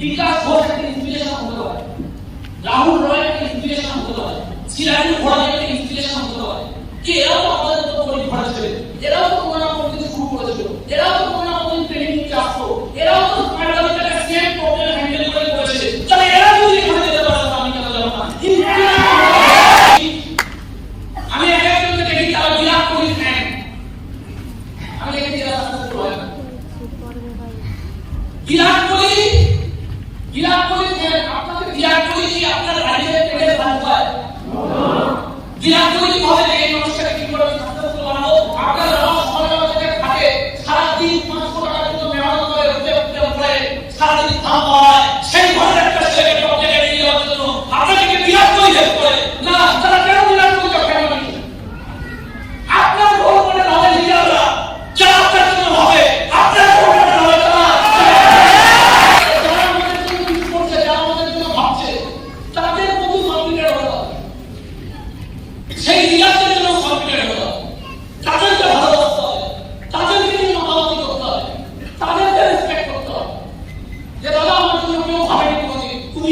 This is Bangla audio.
বিকাশ ঘোষ একটা ইন্সপিরেশন হতে পারে, রাহুল রয় একটা ইন্সপিরেশন হতে পারে, সিরাজুল ঘোড়া একটা ইন্সপিরেশন হতে পারে। কি এরাও তো আমাদের মতো গরিব ঘরে ছিল, এরাও তো কোনো না কোনো কিছু শুরু করেছিল, এরাও তো কোনো না কোনো ট্রেনিং নিতে আসতো, এরাও তো একটা সেম প্রবলেম হ্যান্ডেল করে করেছে। তাহলে এরা যদি এখানে যেতে পারে আমি কেন যাব না? আমি একজনকে দেখি তারা বিরাট কোহলি ফ্যান, আমি দেখি এরা বিরাট কোহলি ফ্যান। আপনাদের বিরাট কোহলি কি আপনার রাজ্যের পেটের দাম পায়? বিরাট কোহলি ভাবে এই মানুষটাকে কি করে সাকসেসফুল বানাবো? আপনারা সমাজের থেকে থাকে সারাদিন 500 টাকার জন্য মেহনত করে উঠে সারাদিন দাম পায়, সেই ঘরের একটা ছেলেকে টপকে নিয়ে যাওয়ার জন্য আপনাকে বিরাট কোহলি হেল্প করে না? তারা কেন বিরাট কোহলি ফ্যান মানে? আপনার রোল মডেল হবে লিডাররা, যারা আপনার জন্য হবে। আপনার রোল মডেল হবে তারা তাদের মতো কম্পিউটার হতে হবে, সেই লিডারদের জন্য কম্পিউটার হতে হবে, তাদেরকে ভালোবাসতে হবে, তাদেরকে নিয়ে মতামত করতে হবে, তাদেরকে রেসপেক্ট করতে হবে। যে দাদা আমার জন্য কেউ ভাবেনি কোনোদিন, তুমি